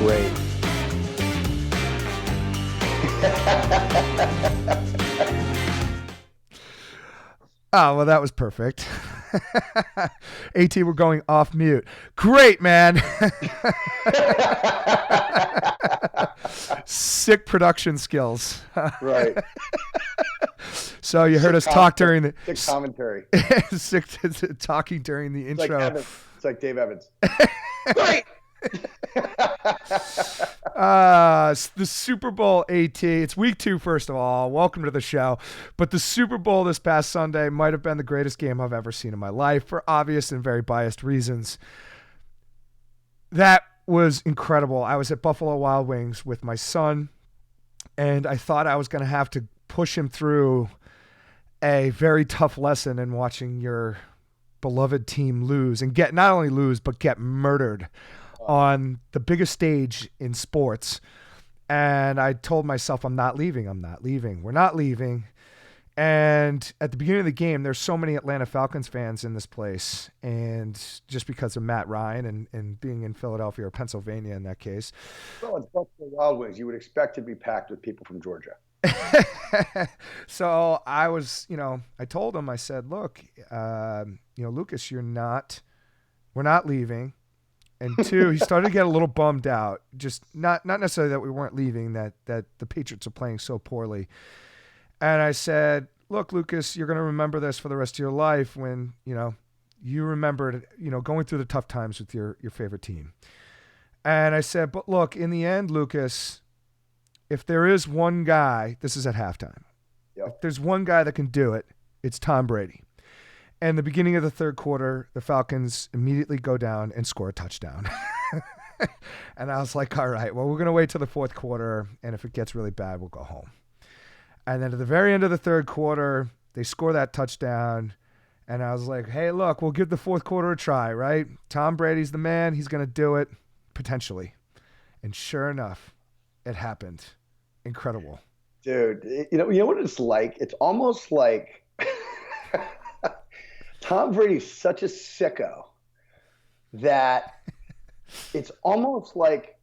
great. Oh, well, that was perfect. AT, we're going off mute. Great, man. Sick production skills. Right. So you heard us talk during the sick commentary. Sick talking during the intro. It's like Dave Evans. Great. The Super Bowl AT. It's week 2, first of all. Welcome to the show. But the Super Bowl this past Sunday might have been the greatest game I've ever seen in my life for obvious and very biased reasons. That was incredible. I was at Buffalo Wild Wings with my son, and I thought I was going to have to push him through a very tough lesson in watching your beloved team lose and get not only lose, but get murdered on the biggest stage in sports. And I told myself, I'm not leaving. We're not leaving. And at the beginning of the game, there's so many Atlanta Falcons fans in this place. And just because of Matt Ryan and being in Philadelphia or Pennsylvania in that case. Well, it's Buffalo Wild Wings. You would expect to be packed with people from Georgia. So I was, I told him, I said, look, Lucas, we're not leaving. And 2, he started to get a little bummed out, just not necessarily that we weren't leaving, that the Patriots are playing so poorly. And I said, look, Lucas, you're going to remember this for the rest of your life when, you remembered, going through the tough times with your favorite team. And I said, but look, in the end, Lucas, if there is one guy, this is at halftime. Yep. If there's one guy that can do it, it's Tom Brady. And the beginning of the third quarter, the Falcons immediately go down and score a touchdown. And I was like, all right, well, we're going to wait till the fourth quarter, and if it gets really bad, we'll go home. And then at the very end of the third quarter, they score that touchdown, and I was like, hey, look, we'll give the fourth quarter a try, right? Tom Brady's the man. He's going to do it, potentially. And sure enough, it happened. Incredible. Dude, you know what it's like? It's almost like Tom Brady's such a sicko that it's almost like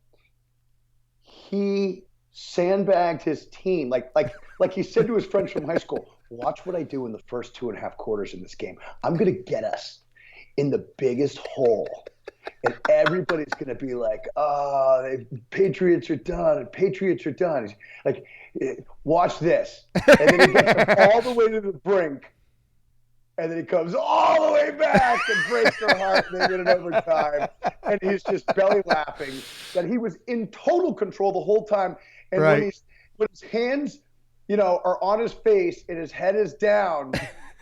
he sandbagged his team. Like he said to his friends from high school, watch what I do in the first 2.5 quarters in this game. I'm going to get us in the biggest hole. And everybody's going to be like, oh, Patriots are done. Patriots are done. He's like, watch this. And then he gets them all the way to the brink. And then he comes all the way back and breaks their heart, and they win it overtime. And he's just belly laughing that he was in total control the whole time. And right. when his hands, are on his face and his head is down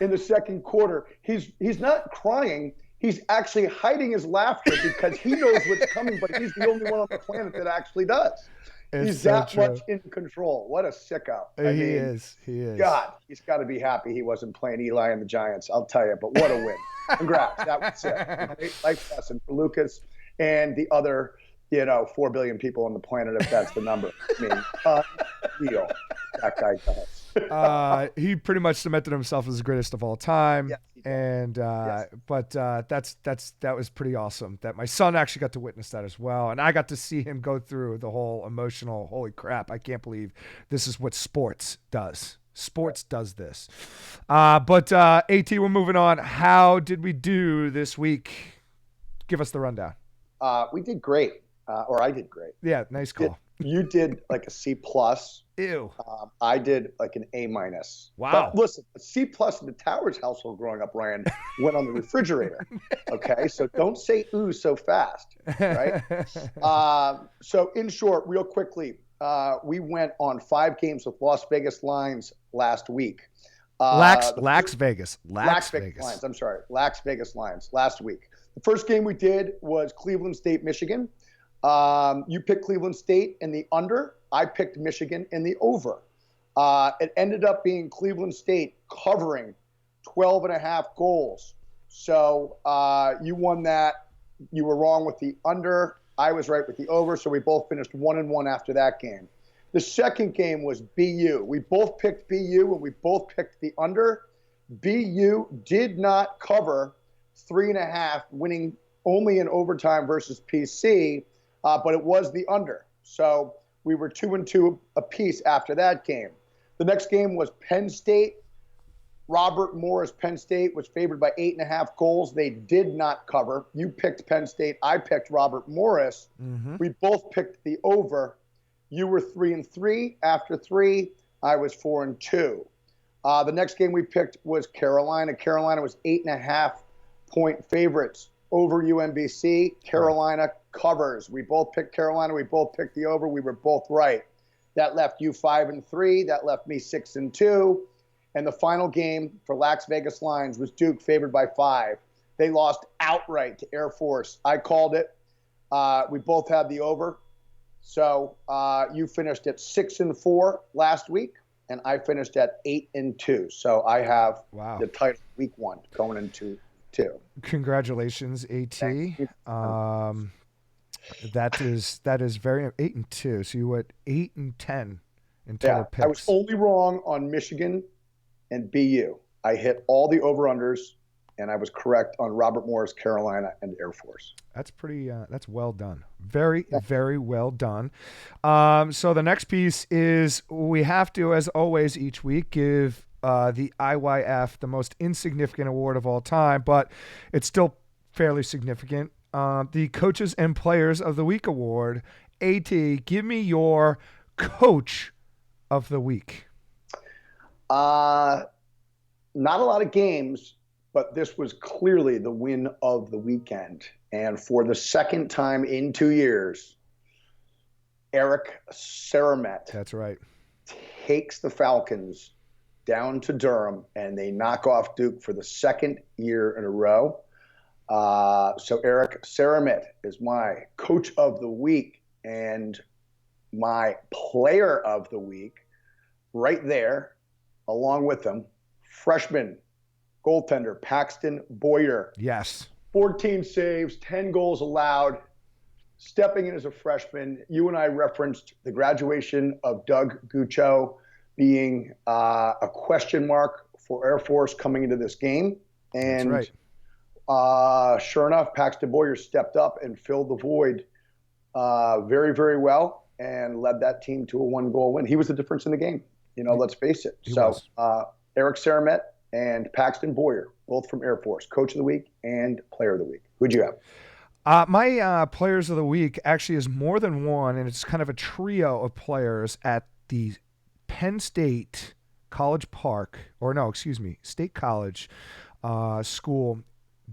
in the second quarter, he's not crying. He's actually hiding his laughter because he knows what's coming, but he's the only one on the planet that actually does. He's so that much in control. What a sicko. He is. God, he's got to be happy he wasn't playing Eli and the Giants, I'll tell you. But what a win. Congrats. That was it. Great life lesson for Lucas and the other, 4 billion people on the planet, if that's the number. I mean, real. That guy does. He pretty much cemented himself as the greatest of all time. Yes, and yes. But that was pretty awesome. That my son actually got to witness that as well, and I got to see him go through the whole emotional. Holy crap! I can't believe this is what sports does. Sports does this. But AT, we're moving on. How did we do this week? Give us the rundown. We did great, or I did great. Yeah, nice call. You did like a C+. Ew. I did like an A-. Wow. But listen, a C+ in the Towers household growing up, Ryan, went on the refrigerator. Okay, so don't say ooh so fast, right? So in short, real quickly, we went on 5 games with Las Vegas lines last week. Lax Vegas Lines. I'm sorry, Lax Vegas lines last week. The first game we did was Cleveland State, Michigan. You picked Cleveland State in the under. I picked Michigan in the over. It ended up being Cleveland State covering 12.5 goals. So you won that. You were wrong with the under. I was right with the over. So we both finished 1-1 after that game. The second game was BU. We both picked BU and we both picked the under. BU did not cover 3.5, winning only in overtime versus PC. but it was the under. So we were 2-2 apiece after that game. The next game was Penn State. Robert Morris, Penn State, was favored by 8.5 goals. They did not cover. You picked Penn State. I picked Robert Morris. Mm-hmm. We both picked the over. You were 3-3 after 3. I was 4-2. The next game we picked was Carolina. Carolina was 8.5-point favorites over UMBC. Carolina covers. We both picked Carolina. We both picked the over. We were both right. That left you 5-3. That left me 6-2. And the final game for Lax Vegas Lines was Duke, favored by 5. They lost outright to Air Force. I called it. We both had the over. So you finished at 6-4 last week, and I finished at 8-2. So I have the title week 1 going into 2. Congratulations, AT. That is very 8-2. So you went 8-10 in total picks. I was only wrong on Michigan and BU. I hit all the over-unders, and I was correct on Robert Morris, Carolina, and Air Force. That's pretty. That's well done. Very, very well done. So the next piece is we have to, as always, each week give the IYF the most insignificant award of all time, but it's still fairly significant. The Coaches and Players of the Week award. AT, give me your Coach of the Week. Not a lot of games, but this was clearly the win of the weekend. And for the second time in 2 years, Eric Saramet. That's right. Takes the Falcons down to Durham, and they knock off Duke for the second year in a row. So Eric Saramet is my Coach of the Week, and my Player of the Week right there, along with him, freshman goaltender Paxton Boyer. Yes. 14 saves, 10 goals allowed, stepping in as a freshman. You and I referenced the graduation of Doug Guccio being a question mark for Air Force coming into this game. And that's right. Sure enough, Paxton Boyer stepped up and filled the void very, very well and led that team to a 1-goal win. He was the difference in the game. Let's face it. Eric Saramet and Paxton Boyer, both from Air Force, Coach of the Week and Player of the Week. Who'd you have? My Players of the Week actually is more than one, and it's kind of a trio of players at the Penn State College Park, State College school.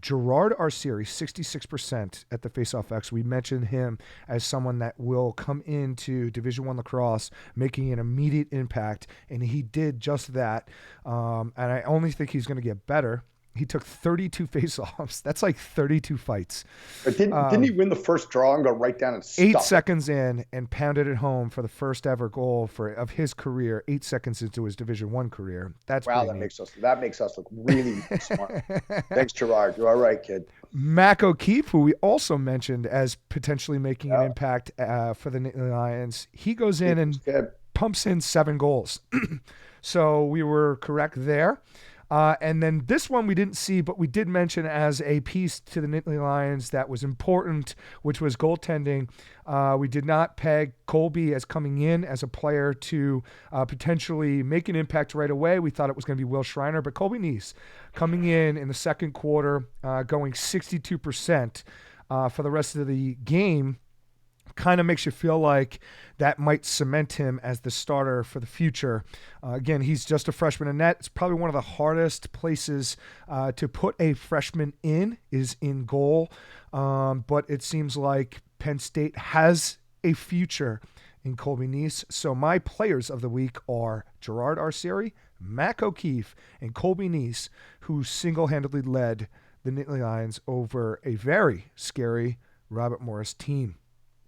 Gerard Arcieri, 66% at the Face-Off X. We mentioned him as someone that will come into Division I lacrosse, making an immediate impact, and he did just that. And I only think he's going to get better. He took 32 face-offs. That's like 32 fights. But didn't he win the first draw and go right down and stop? 8 seconds in and pounded it home for the first ever goal of his career, 8 seconds into his Division I career. That's wow, that makes us look really smart. Thanks, Gerard. You're all right, kid. Mac O'Keefe, who we also mentioned as potentially making an impact for the Nittany Lions, he goes in and pumps in 7 goals. So we were correct there. And then this one we didn't see, but we did mention as a piece to the Nittany Lions that was important, which was goaltending. We did not peg Colby as coming in as a player to potentially make an impact right away. We thought it was going to be Will Schreiner, but Colby Neese coming in the second quarter, going 62% for the rest of the game. Kind of makes you feel like that might cement him as the starter for the future. Again, he's just a freshman in net. It's probably one of the hardest places to put a freshman in is in goal. But it seems like Penn State has a future in Colby Neese. So my players of the week are Gerard Arcieri, Mac O'Keefe, and Colby Neese, who single-handedly led the Nittany Lions over a very scary Robert Morris team.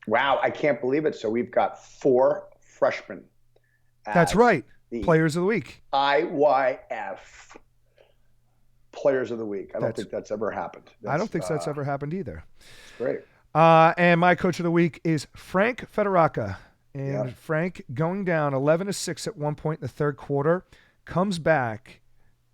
Wow, I can't believe it. So we've got 4 freshmen. That's right. Players of the Week. IYF Players of the Week. I don't think that's ever happened. I don't think that's ever happened either. It's great. And my Coach of the Week is Frank Federica. And Frank going down 11-6 at one point in the third quarter, comes back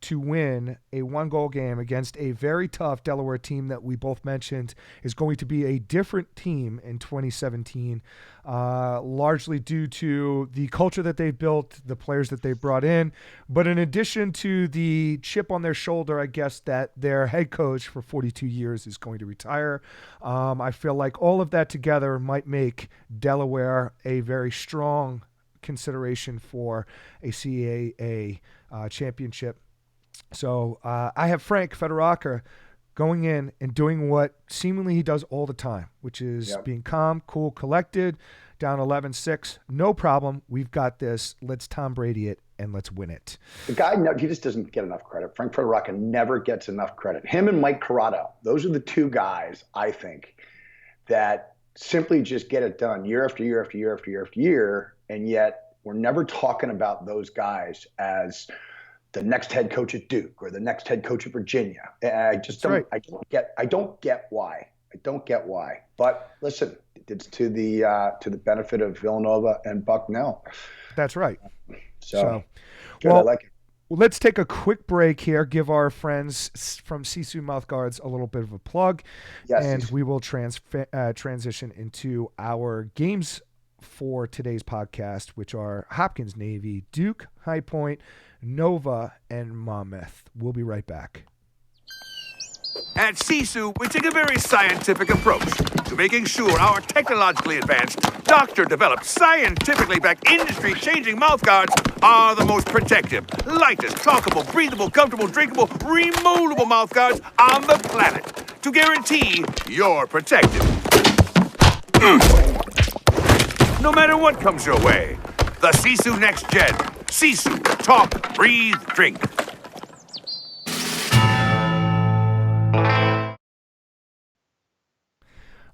to win a 1-goal game against a very tough Delaware team that we both mentioned is going to be a different team in 2017, largely due to the culture that they've built, the players that they've brought in. But in addition to the chip on their shoulder, I guess, that their head coach for 42 years is going to retire, I feel like all of that together might make Delaware a very strong consideration for a CAA championship. So I have Frank Federaca going in and doing what seemingly he does all the time, which is being calm, cool, collected, down 11-6. No problem. We've got this. Let's Tom Brady it and let's win it. The guy, he just doesn't get enough credit. Frank Federaca never gets enough credit. Him and Mike Corrado, those are the two guys, I think, that simply just get it done year after year after year after year after year, and yet we're never talking about those guys as the next head coach at Duke or the next head coach at Virginia. I just don't. Right. I don't get why. I don't get why. But listen, it's to the benefit of Villanova and Bucknell. That's right. So good, well, I like it. Well, let's take a quick break here. Give our friends from Sisu Mouthguards a little bit of a plug, and we will transition into our games for today's podcast, which are Hopkins Navy, Duke, High Point, Nova, and Monmouth. We'll be right back. At Sisu, we take a very scientific approach to making sure our technologically advanced, doctor-developed, scientifically backed, industry-changing mouthguards are the most protective, lightest, talkable, breathable, comfortable, drinkable, removable mouthguards on the planet to guarantee you're protected. No matter what comes your way, the Sisu Next Gen. Sisu, talk, breathe, drink.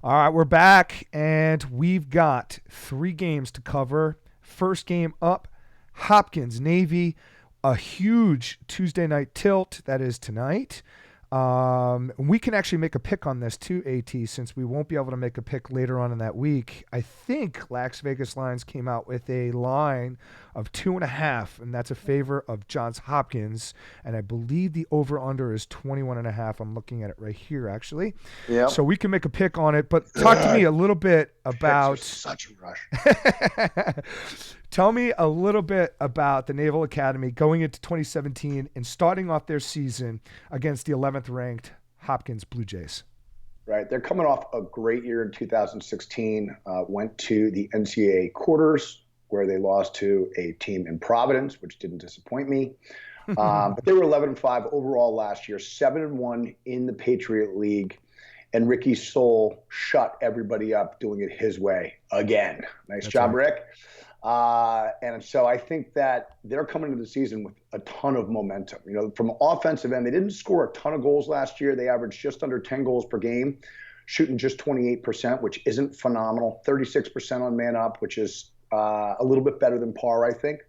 All right, we're back, and we've got 3 games to cover. First game up, Hopkins Navy, a huge Tuesday night tilt. That is tonight. We can actually make a pick on this too, AT, since we won't be able to make a pick later on in that week. I think Lax Vegas Lines came out with a line of 2.5, and that's a favor of Johns Hopkins. And I believe the over-under is 21.5. I'm looking at it right here, actually. Yeah. So we can make a pick on it, but talk to me a little bit about such a rush. Tell me a little bit about the Naval Academy going into 2017 and starting off their season against the 11th ranked Hopkins Blue Jays. Right. They're coming off a great year in 2016, went to the NCAA quarters where they lost to a team in Providence, which didn't disappoint me. But they were 11-5 overall last year, 7-1 in the Patriot League. And Ricky Soule shut everybody up doing it his way again. Nice job, right. Rick. And so I think that they're coming into the season with a ton of momentum. You know, from offensive end, they didn't score a ton of goals last year. They averaged just under 10 goals per game, shooting just 28%, which isn't phenomenal. 36% on man up, which is a little bit better than par, I think.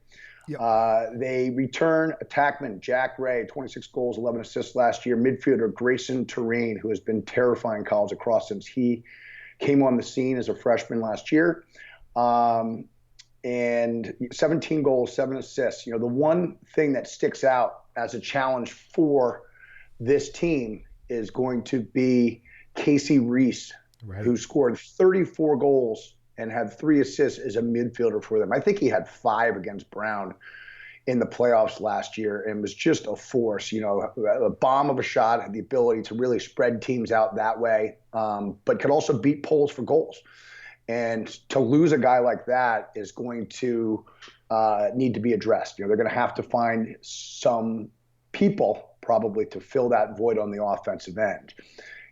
Yep. They return attackman Jack Ray, 26 goals, 11 assists last year. Midfielder Grayson Terrain, who has been terrifying college lacrosse since he came on the scene as a freshman last year. And 17 goals, 7 assists. You know, the one thing that sticks out as a challenge for this team is going to be Casey Reese, right, who scored 34 goals and had 3 assists as a midfielder for them. I think he had 5 against Brown in the playoffs last year and was just a force. You know, a bomb of a shot, had the ability to really spread teams out that way, but could also beat poles for goals. And to lose a guy like that is going to need to be addressed. You know, they're going to have to find some people probably to fill that void on the offensive end.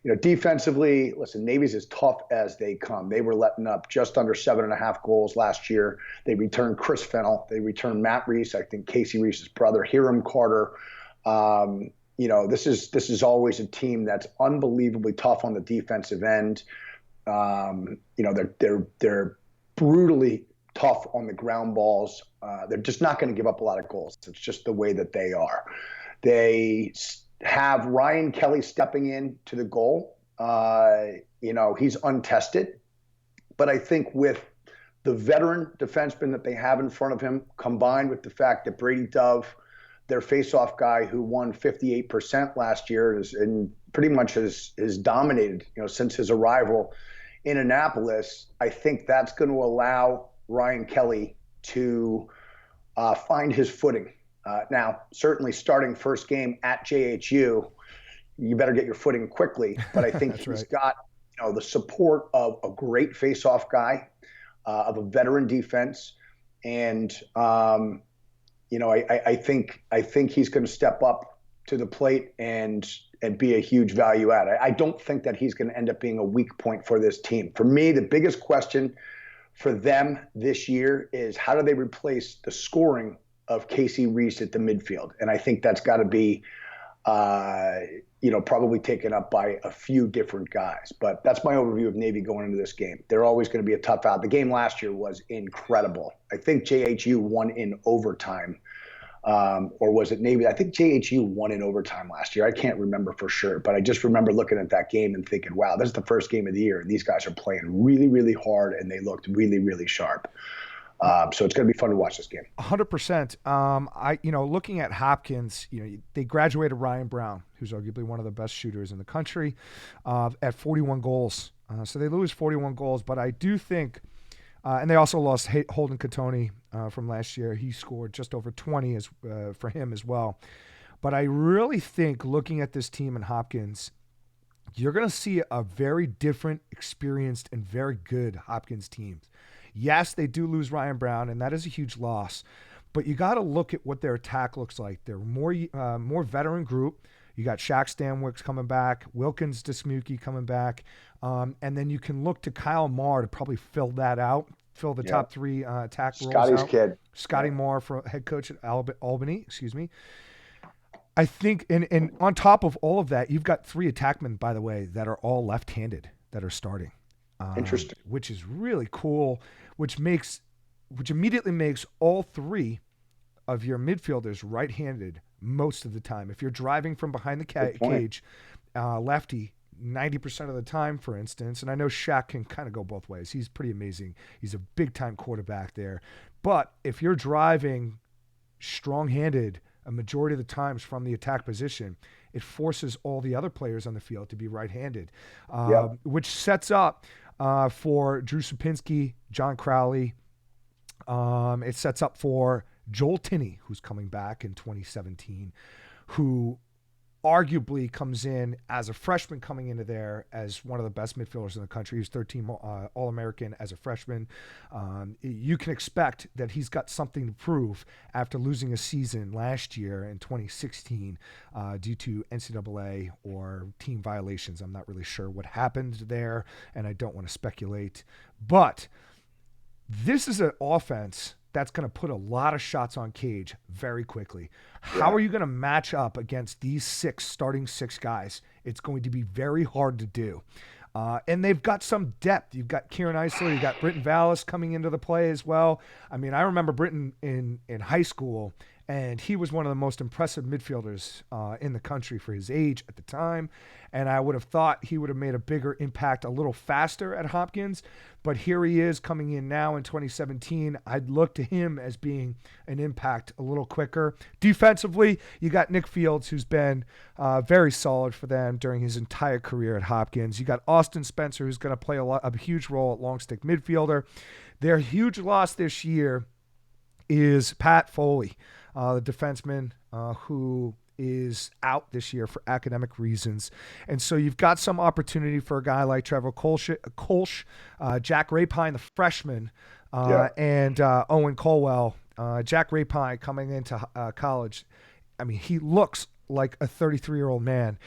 You know, defensively, listen, Navy's as tough as they come. They were letting up just under 7.5 goals last year. They returned Chris Fennell. They returned Matt Reese, I think Casey Reese's brother, Hiram Carter. You know, this is always a team that's unbelievably tough on the defensive end. You know, they're brutally tough on the ground balls. They're just not going to give up a lot of goals. It's just the way that they are. They have Ryan Kelly stepping in to the goal. You know, he's untested, but I think with the veteran defenseman that they have in front of him, combined with the fact that Brady Dove, their face-off guy who won 58% last year and pretty much has dominated, since his arrival in Annapolis. I think that's going to allow Ryan Kelly to find his footing. Now, certainly starting first game at JHU, you better get your footing quickly. But I think he's got the support of a great face-off guy, of a veteran defense, and I think he's going to step up to the plate and be a huge value add. I don't think that he's going to end up being a weak point for this team. For me, the biggest question for them this year is how do they replace the scoring of Casey Reese at the midfield? And I think that's got to be, probably taken up by a few different guys. But that's my overview of Navy going into this game. They're always going to be a tough out. The game last year was incredible. I think JHU won in overtime. Or was it Navy? I think JHU won in overtime last year. I can't remember for sure, but I just remember looking at that game and thinking, wow, this is the first game of the year, and these guys are playing really, really hard, and they looked really, really sharp. So it's going to be fun to watch this game. 100%. Looking at Hopkins, they graduated Ryan Brown, who's arguably one of the best shooters in the country, at 41 goals. So they lose 41 goals, but I do think, and they also lost Holden Catoni from last year. He scored just over 20 for him as well. But I really think looking at this team in Hopkins, you're going to see a very different, experienced, and very good Hopkins team. Yes, they do lose Ryan Brown, and that is a huge loss. But you got to look at what their attack looks like. They're more veteran group. You got Shaq Stanwicks coming back, Wilkins Dismuke coming back, and then you can look to Kyle Marr to probably fill the top three attack roles Scotty's out. kid. Scotty Marr, for head coach at Albany. I think, and on top of all of that, you've got three attackmen, by the way, that are all left-handed that are starting. Interesting. Which is really cool, which immediately makes all three of your midfielders right-handed most of the time. If you're driving from behind the cage, lefty 90% of the time, for instance, and I know Shaq can kind of go both ways. He's pretty amazing. He's a big-time quarterback there. But if you're driving strong-handed a majority of the times from the attack position, it forces all the other players on the field to be right-handed, which sets up for Drew Sapinski, John Crowley. It sets up for Joel Tinney, who's coming back in 2017, who arguably comes in as a freshman coming into there as one of the best midfielders in the country. He's 13 All-American as a freshman. You can expect that he's got something to prove after losing a season last year in 2016 due to NCAA or team violations. I'm not really sure what happened there, and I don't want to speculate. But this is an offense that's going to put a lot of shots on Cage very quickly. How are you going to match up against these starting six guys? It's going to be very hard to do. And they've got some depth. You've got Kieran Eisler, you've got Britton Vallis coming into the play as well. I mean, I remember Britton in high school, and he was one of the most impressive midfielders in the country for his age at the time. And I would have thought he would have made a bigger impact a little faster at Hopkins. But here he is coming in now in 2017. I'd look to him as being an impact a little quicker. Defensively, you got Nick Fields, who's been very solid for them during his entire career at Hopkins. You got Austin Spencer, who's going to play a huge role at long stick midfielder. Their huge loss this year is Pat Foley, the defenseman who is out this year for academic reasons. And so you've got some opportunity for a guy like Trevor Kolsch, Jack Rapine, the freshman, and Owen Colwell. Jack Rapine coming into college. I mean, he looks like a 33-year-old man.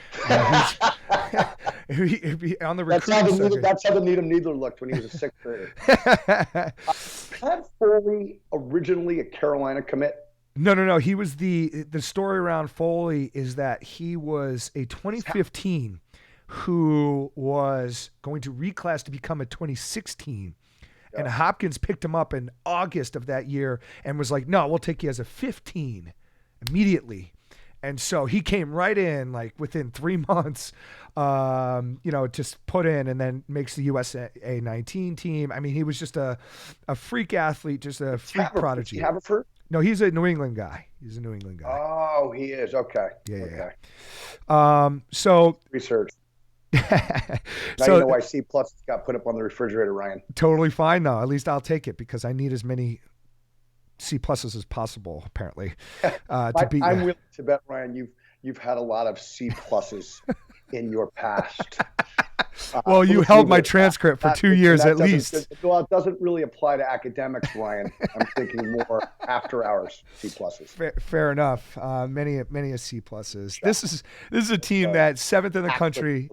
He'd on the recruiting center. That's how the Needham Needler looked when he was a sixth grader. Pat Foley originally a Carolina commit. No. He was the story around Foley is that he was a 2015 who was going to reclass to become a 2016. And Hopkins picked him up in August of that year and was like, no, we'll take you as a 15 immediately. And so he came right in like within 3 months, just put in and then makes the USA 19 team. I mean, he was just a freak athlete, just a freak prodigy. Haverford? No, he's a New England guy. He's a New England guy. Oh, he is. Okay. Yeah. Okay. So research. Now so you know why C+ got put up on the refrigerator, Ryan. Totally fine though. At least I'll take it because I need as many C+ as possible. Apparently, to beat. I'm willing to bet, Ryan, you've had a lot of C+ in your past. Well, you held my transcript for 2 years at least. Well, it doesn't really apply to academics, Ryan. I'm thinking more after hours C+. Fair enough. Many a C+. This is a team that's seventh in the country.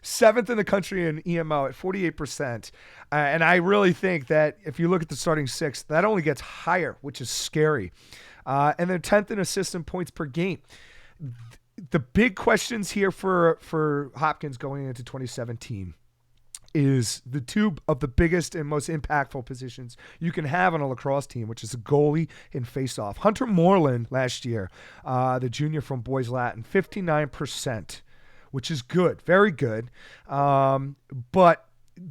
Seventh in the country in EMO at 48%. And I really think that if you look at the starting six, that only gets higher, which is scary. And they're 10th in assists and points per game. The big questions here for Hopkins going into 2017 is the two of the biggest and most impactful positions you can have on a lacrosse team, which is a goalie and faceoff. Hunter Moreland last year, the junior from Boys Latin, 59%, which is good, very good, but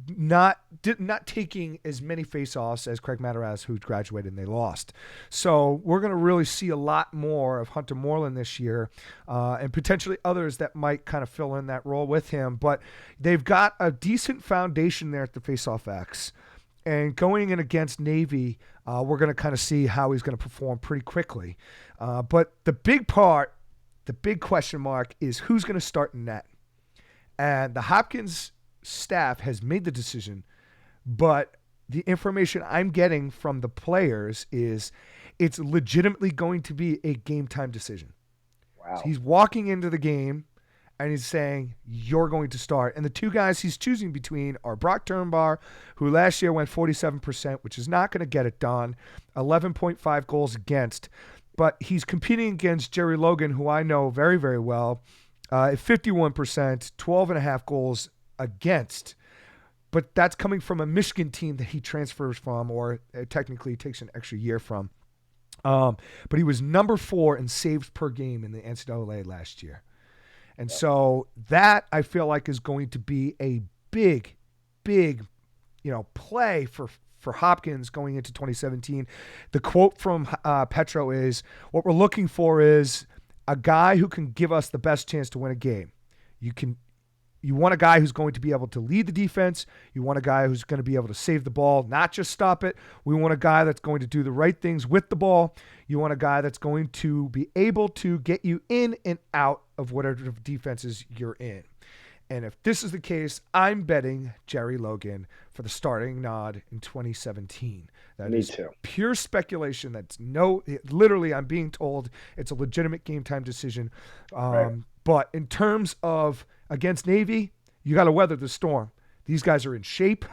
not taking as many faceoffs as Craig Mataraz, who graduated and they lost. So we're going to really see a lot more of Hunter Moreland this year, and potentially others that might kind of fill in that role with him. But they've got a decent foundation there at the faceoff X. And going in against Navy, we're going to kind of see how he's going to perform pretty quickly. But the big question mark is who's going to start in net. And the Hopkins staff has made the decision, but the information I'm getting from the players is it's legitimately going to be a game time decision. Wow. So he's walking into the game and he's saying, you're going to start. And the two guys he's choosing between are Brock Turnbar, who last year went 47%, which is not going to get it done, 11.5 goals against. But he's competing against Jerry Logan, who I know very, very well, at 51%, 12.5 goals against. But that's coming from a Michigan team that he transfers from, or technically takes an extra year from. But he was number 4 in saves per game in the NCAA last year. And so that I feel like is going to be a big, play for Hopkins going into 2017. The quote from Petro is, what we're looking for is a guy who can give us the best chance to win a game. You want a guy who's going to be able to lead the defense. You want a guy who's going to be able to save the ball, not just stop it. We want a guy that's going to do the right things with the ball. You want a guy that's going to be able to get you in and out of whatever defenses you're in. And if this is the case, I'm betting Jerry Logan for the starting nod in 2017. That is pure speculation. That's literally I'm being told it's a legitimate game time decision. Right. But in terms of against Navy, you got to weather the storm. These guys are in shape.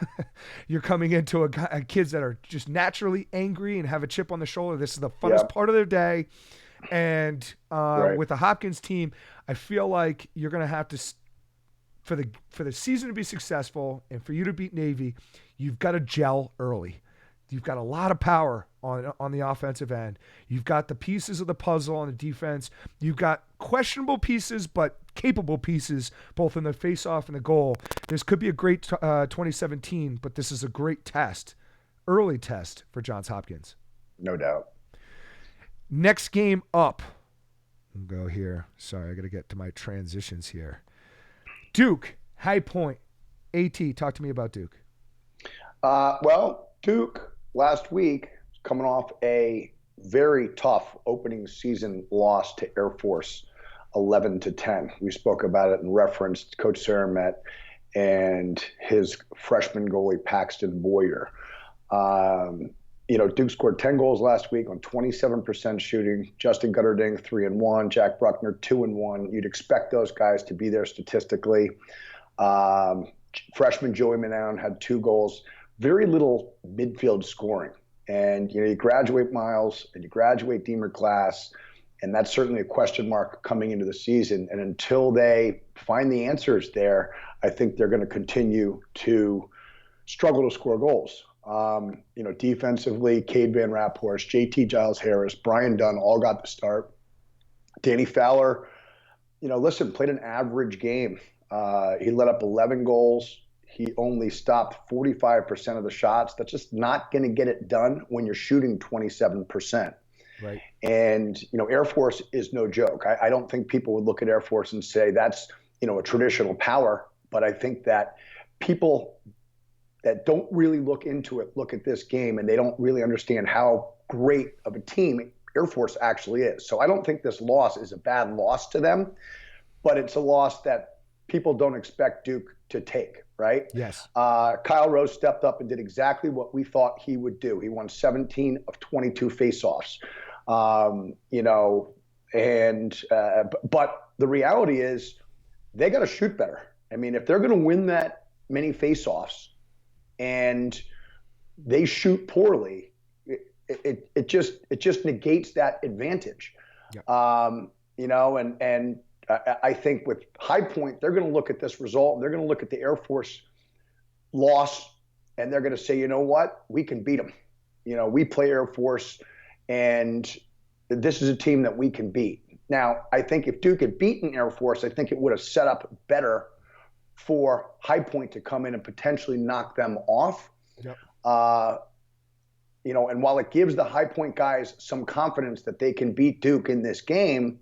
You're coming into a kids that are just naturally angry and have a chip on the shoulder. This is the funnest part of their day. And with the Hopkins team, I feel like you're going to have to, for the season to be successful and for you to beat Navy, you've got to gel early. You've got a lot of power on the offensive end. You've got the pieces of the puzzle on the defense. You've got questionable pieces, but capable pieces, both in the face-off and the goal. This could be a great 2017, but this is a great test, early test for Johns Hopkins. No doubt. Next game up. I'll go here. Sorry, I got to get to my transitions here. Duke, High Point. AT, talk to me about Duke. Duke last week coming off a very tough opening season loss to Air Force, 11-10. We spoke about it and referenced Coach Saramet and his freshman goalie Paxton Boyer. Duke scored 10 goals last week on 27% shooting. Justin Gutterding 3-1, Jack Bruckner 2-1. You'd expect those guys to be there statistically. Freshman Joey Manown had 2 goals. Very little midfield scoring. And, you graduate Miles and you graduate Deemer Glass, and that's certainly a question mark coming into the season. And until they find the answers there, I think they're going to continue to struggle to score goals. Defensively, Cade Van Raphorst, JT Giles Harris, Brian Dunn all got the start. Danny Fowler, played an average game. He let up 11 goals. he only stopped 45% of the shots. That's just not going to get it done when you're shooting 27%. Right. And, Air Force is no joke. I don't think people would look at Air Force and say that's, a traditional power. But I think that people that don't really look into it, look at this game, and they don't really understand how great of a team Air Force actually is. So I don't think this loss is a bad loss to them, but it's a loss that people don't expect Duke to take, right? Yes. Kyle Rose stepped up and did exactly what we thought he would do. He won 17 of 22 faceoffs. But the reality is they got to shoot better. I mean, if they're going to win that many faceoffs and they shoot poorly, it just negates that advantage. Yep. And I think with High Point, they're going to look at this result. They're going to look at the Air Force loss, and they're going to say, you know what, we can beat them. We play Air Force, and this is a team that we can beat. Now, I think if Duke had beaten Air Force, I think it would have set up better for High Point to come in and potentially knock them off. Yep. And while it gives the High Point guys some confidence that they can beat Duke in this game,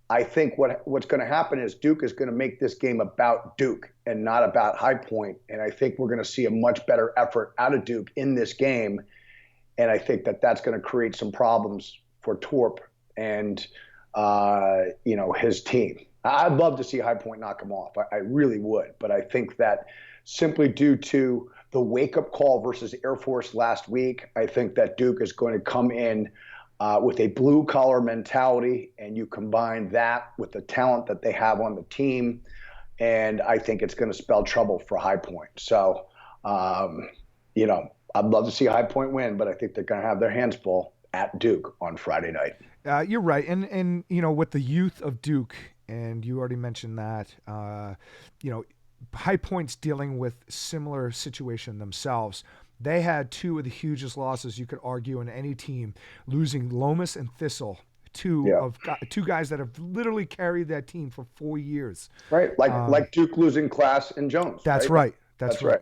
I think what's going to happen is Duke is going to make this game about Duke and not about High Point. And I think we're going to see a much better effort out of Duke in this game. And I think that that's going to create some problems for Torp and, his team. I'd love to see High Point knock him off. I really would. But I think that simply due to the wake-up call versus Air Force last week, I think that Duke is going to come in with a blue-collar mentality, and you combine that with the talent that they have on the team, and I think it's going to spell trouble for High Point. So, I'd love to see High Point win, but I think they're going to have their hands full at Duke on Friday night. You're right. And with the youth of Duke, and you already mentioned that, High Point's dealing with similar situation themselves. They had two of the hugest losses you could argue in any team, losing Lomas and Thistle, two guys that have literally carried that team for 4 years. Right, like Duke losing Class and Jones. That's right. That's right.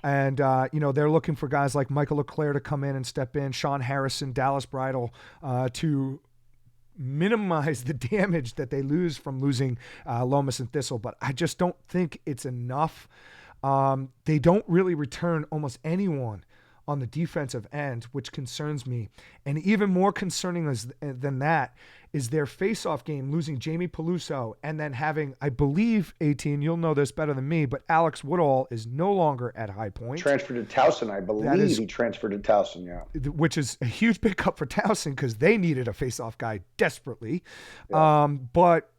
And, they're looking for guys like Michael LeClaire to come in and step in, Sean Harrison, Dallas Bridle, to minimize the damage that they lose from losing Lomas and Thistle. But I just don't think it's enough. They don't really return almost anyone on the defensive end, which concerns me. And even more concerning than that is their face-off game, losing Jamie Peluso, and then having, I believe, 18, you'll know this better than me, but Alex Woodall is no longer at High Point. Transferred to Towson, I believe. He transferred to Towson, yeah. Which is a huge pickup for Towson because they needed a face-off guy desperately. Yeah. But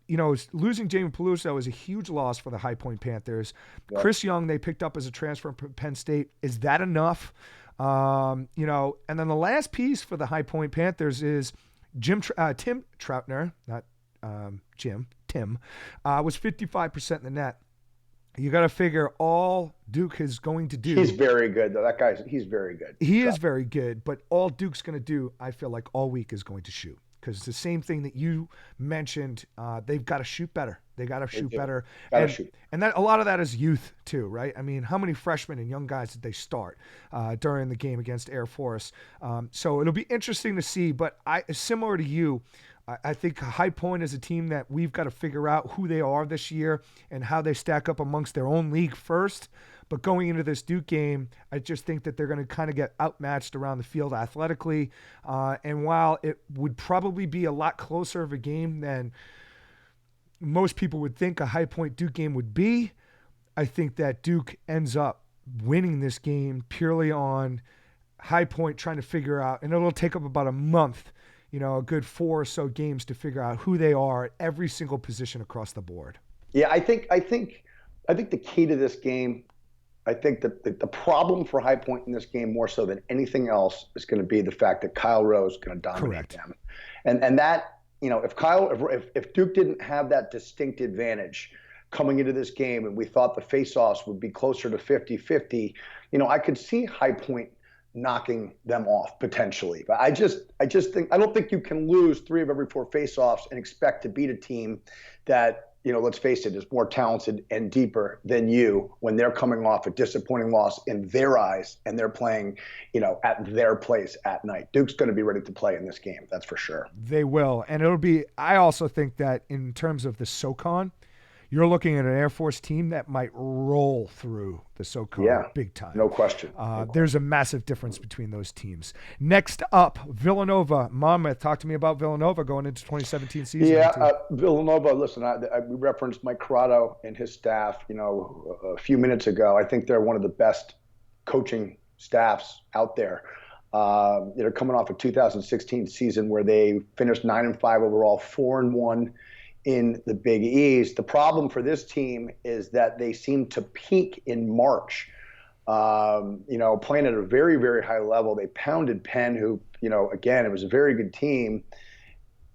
losing Jamie Peluso is a huge loss for the High Point Panthers. Yeah. Chris Young, they picked up as a transfer from Penn State. Is that enough? And then the last piece for the High Point Panthers is Tim Troutner, not Tim, was 55% in the net. You got to figure all Duke is going to do. He's very good, though. He's very good. He is very good, but all Duke's going to do, I feel like all week is going to shoot. Because the same thing that you mentioned, they've got to shoot better. They got to shoot better. And that a lot of that is youth too, right? I mean, how many freshmen and young guys did they start during the game against Air Force? So it'll be interesting to see. But similar to you, I think High Point is a team that we've got to figure out who they are this year and how they stack up amongst their own league first. But going into this Duke game, I just think that they're going to kind of get outmatched around the field athletically. And while it would probably be a lot closer of a game than most people would think a High Point Duke game would be, I think that Duke ends up winning this game purely on High Point trying to figure out, and it'll take up about a month, a good 4 or so games to figure out who they are at every single position across the board. Yeah, I think the key to this game, I think that the problem for High Point in this game more so than anything else is going to be the fact that Kyle Rose is going to dominate them. And that, if Duke didn't have that distinct advantage coming into this game and we thought the faceoffs would be closer to 50-50, I could see High Point knocking them off potentially. But I don't think you can lose 3 of every 4 faceoffs and expect to beat a team that let's face it, is more talented and deeper than you when they're coming off a disappointing loss in their eyes and they're playing, at their place at night. Duke's going to be ready to play in this game. That's for sure. They will. And I also think that in terms of the SoCon, you're looking at an Air Force team that might roll through the SoCon big time. No question. There's a massive difference between those teams. Next up, Villanova, Monmouth. Talk to me about Villanova going into 2017 season. Yeah, Villanova, listen, we referenced Mike Corrado and his staff, a few minutes ago. I think they're one of the best coaching staffs out there. They're coming off a 2016 season where they finished 9-5 overall, 4-1 in the Big East. The problem for this team is that they seem to peak in March. Playing at a very, very high level. They pounded Penn, who, again, it was a very good team.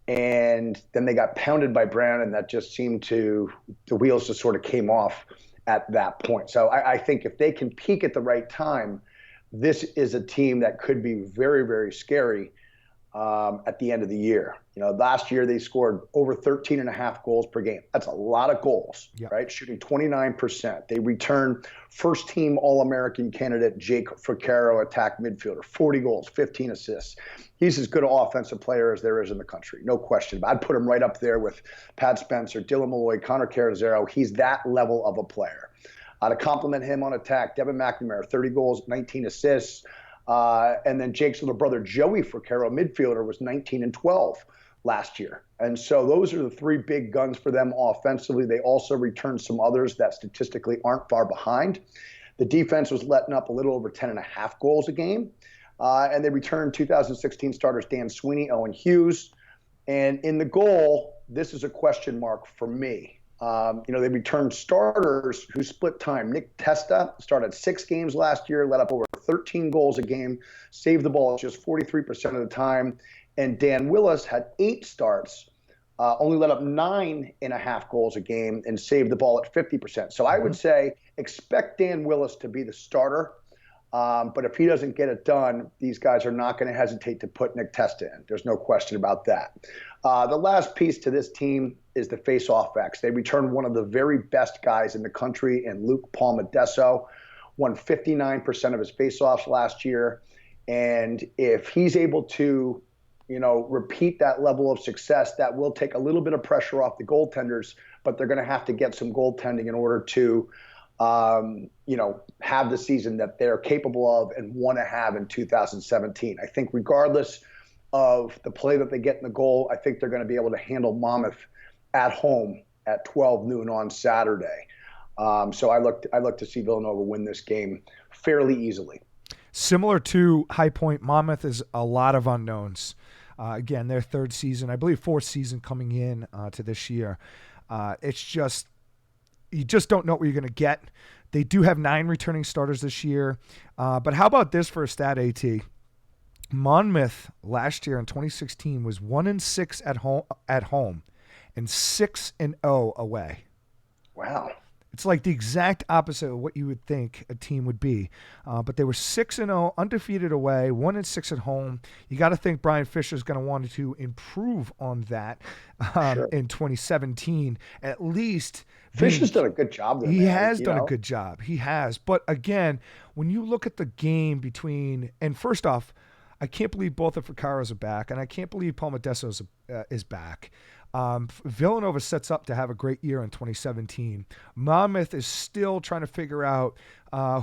And then they got pounded by Brown, and that just seemed the wheels just sort of came off at that point. So I think if they can peak at the right time, this is a team that could be very, very scary at the end of the year. Last year they scored over 13.5 goals per game. That's a lot of goals, right? Shooting 29%. They returned first-team All-American candidate Jake Fricaro, attack midfielder, 40 goals, 15 assists. He's as good an offensive player as there is in the country, no question. But I'd put him right up there with Pat Spencer, Dylan Malloy, Connor Carazero. He's that level of a player. To complement him on attack, Devin McNamara, 30 goals, 19 assists. And then Jake's little brother, Joey Fricaro, midfielder, was 19-12 last year. And so those are the three big guns for them offensively. They also returned some others that statistically aren't far behind. The defense was letting up a little over 10.5 goals a game. And they returned 2016 starters Dan Sweeney, Owen Hughes. And in the goal, this is a question mark for me. They returned starters who split time. Nick Testa started 6 games last year, let up over 13 goals a game, saved the ball just 43% of the time. And Dan Willis had 8 starts, only let up 9.5 goals a game, and saved the ball at 50%. So I would say expect Dan Willis to be the starter. But if he doesn't get it done, these guys are not going to hesitate to put Nick Testa in. There's no question about that. The last piece to this team is the face-off X. They returned one of the very best guys in the country in Luke Palmadesso, won 59% of his face-offs last year. And if he's able to, repeat that level of success, that will take a little bit of pressure off the goaltenders, but they're going to have to get some goaltending in order to have the season that they're capable of and want to have in 2017. I think regardless of the play that they get in the goal, I think they're going to be able to handle Monmouth at home at 12 noon on Saturday. So I look to see Villanova win this game fairly easily. Similar to High Point, Monmouth is a lot of unknowns. Again, their 3rd season, I believe 4th season coming in to this year. It's just, you just don't know what you're going to get. They do have 9 returning starters this year. But how about this for a stat, AT? Monmouth last year in 2016 was 1-6 at home and 6-0 away. Wow. It's like the exact opposite of what you would think a team would be. But they were 6-0, undefeated away, 1-6 at home. You got to think Brian Fisher's going to want to improve on that in 2017. At least Fisher's done a good job there. He has done a good job. He has. But again, when you look at the game and first off, I can't believe both of Fricaros are back, and I can't believe Palmadesso is back. Villanova sets up to have a great year in 2017. Monmouth is still trying to figure out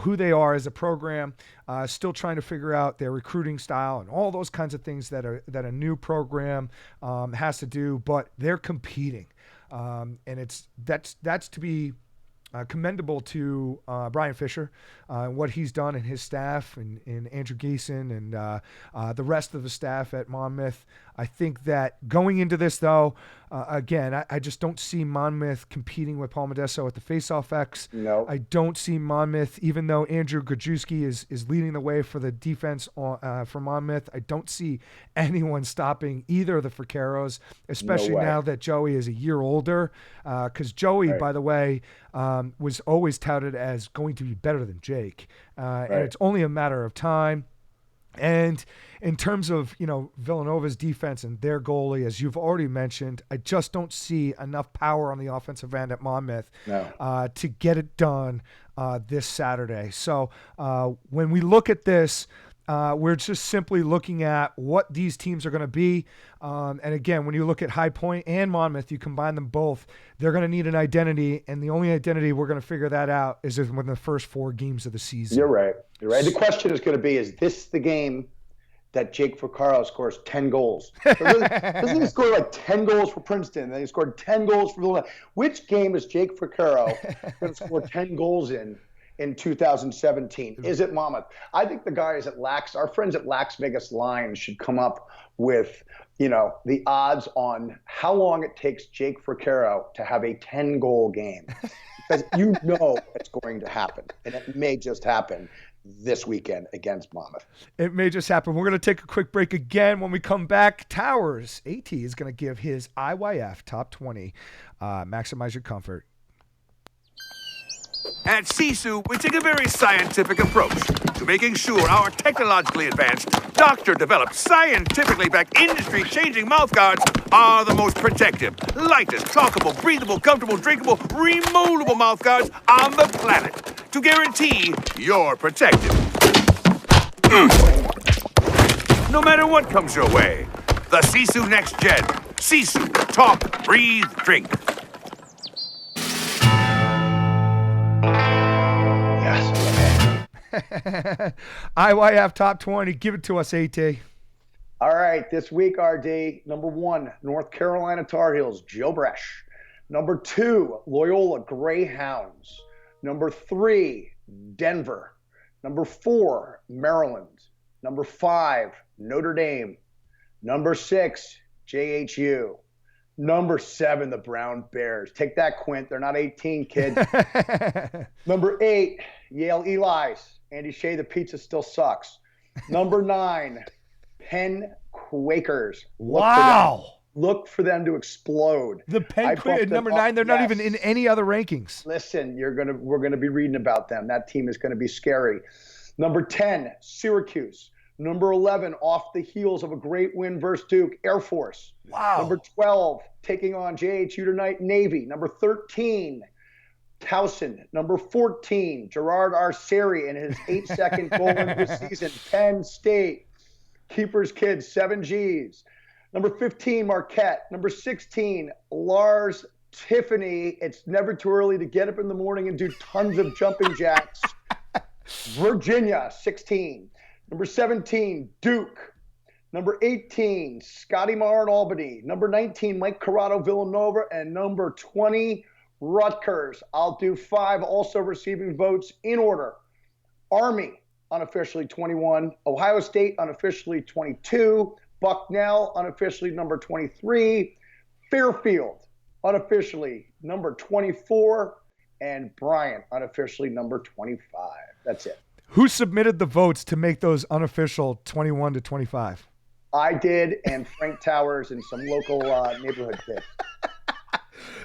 who they are as a program, still trying to figure out their recruiting style and all those kinds of things that a new program has to do. But they're competing, and that's to be commendable to Brian Fisher and what he's done and his staff and Andrew Gayson and the rest of the staff at Monmouth. I think that going into this, though, again, I just don't see Monmouth competing with Palmadesso at the face-off X. No. I don't see Monmouth, even though Andrew Gajewski is leading the way for the defense for Monmouth, I don't see anyone stopping either of the Fricaros, especially now that Joey is a year older. Because Joey, by the way, was always touted as going to be better than Jake. And it's only a matter of time. And in terms of, Villanova's defense and their goalie, as you've already mentioned, I just don't see enough power on the offensive end at Monmouth to get it done this Saturday. So when we look at this, we're just simply looking at what these teams are going to be. And again, when you look at High Point and Monmouth, you combine them both, they're going to need an identity. And the only identity we're going to figure that out is within the first 4 games of the season. You're right. The question is going to be, is this the game that Jake Vaccaro scores 10 goals? Doesn't he score like 10 goals for Princeton? And then he scored 10 goals for Villanova. Which game is Jake Vaccaro going to score 10 goals in 2017? Is it Monmouth? I think the guys at our friends at Lax Vegas Line should come up with, the odds on how long it takes Jake Vaccaro to have a 10-goal game. Because it's going to happen. And it may just happen this weekend against Monmouth. It may just happen. We're going to take a quick break again. When we come back, Towers, AT is going to give his IYF Top 20. Maximize your comfort. At Sisu, we take a very scientific approach to making sure our technologically advanced, doctor-developed, scientifically backed, industry-changing mouthguards are the most protective, lightest, talkable, breathable, comfortable, drinkable, removable mouthguards on the planet to guarantee you're protected. No matter what comes your way, the Sisu Next Gen. Sisu, talk, breathe, drink. IYF Top 20. Give it to us, AT. All right. This week, RD, number 1, North Carolina Tar Heels, Joe Bresch. Number 2, Loyola Greyhounds. Number 3, Denver. Number 4, Maryland. Number 5, Notre Dame. Number 6, JHU. Number 7, the Brown Bears. Take that, Quint. They're not 18, kid. Number 8, Yale Eli's. Andy Shea, the pizza still sucks. Number 9, Penn Quakers. Look for them to explode. The Penn Quakers, number 9, they're not even in any other rankings. Listen, we're gonna be reading about them. That team is gonna be scary. Number 10, Syracuse. Number 11, off the heels of a great win versus Duke, Air Force. Wow. Number 12, taking on JHU tonight, Navy. Number 13, Towson. Number 14, Gerard Arceri in his 8-second goal in this season, Penn State. Keeper's Kids, 7 Gs. Number 15, Marquette. Number 16, Lars Tiffany. It's never too early to get up in the morning and do tons of jumping jacks. Virginia, 16. Number 17, Duke. Number 18, Scotty Marr in Albany. Number 19, Mike Corrado, Villanova. And number 20, Rutgers. I'll do 5 also receiving votes in order. Army, unofficially 21. Ohio State, unofficially 22. Bucknell, unofficially number 23. Fairfield, unofficially number 24. And Bryant, unofficially number 25. That's it. Who submitted the votes to make those unofficial 21 to 25? I did, and Frank Towers and some local neighborhood kids.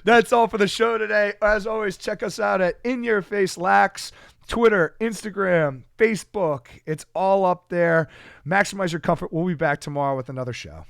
That's all for the show today. As always, check us out at In Your Face Lax, Twitter, Instagram, Facebook. It's all up there. Maximize your comfort. We'll be back tomorrow with another show.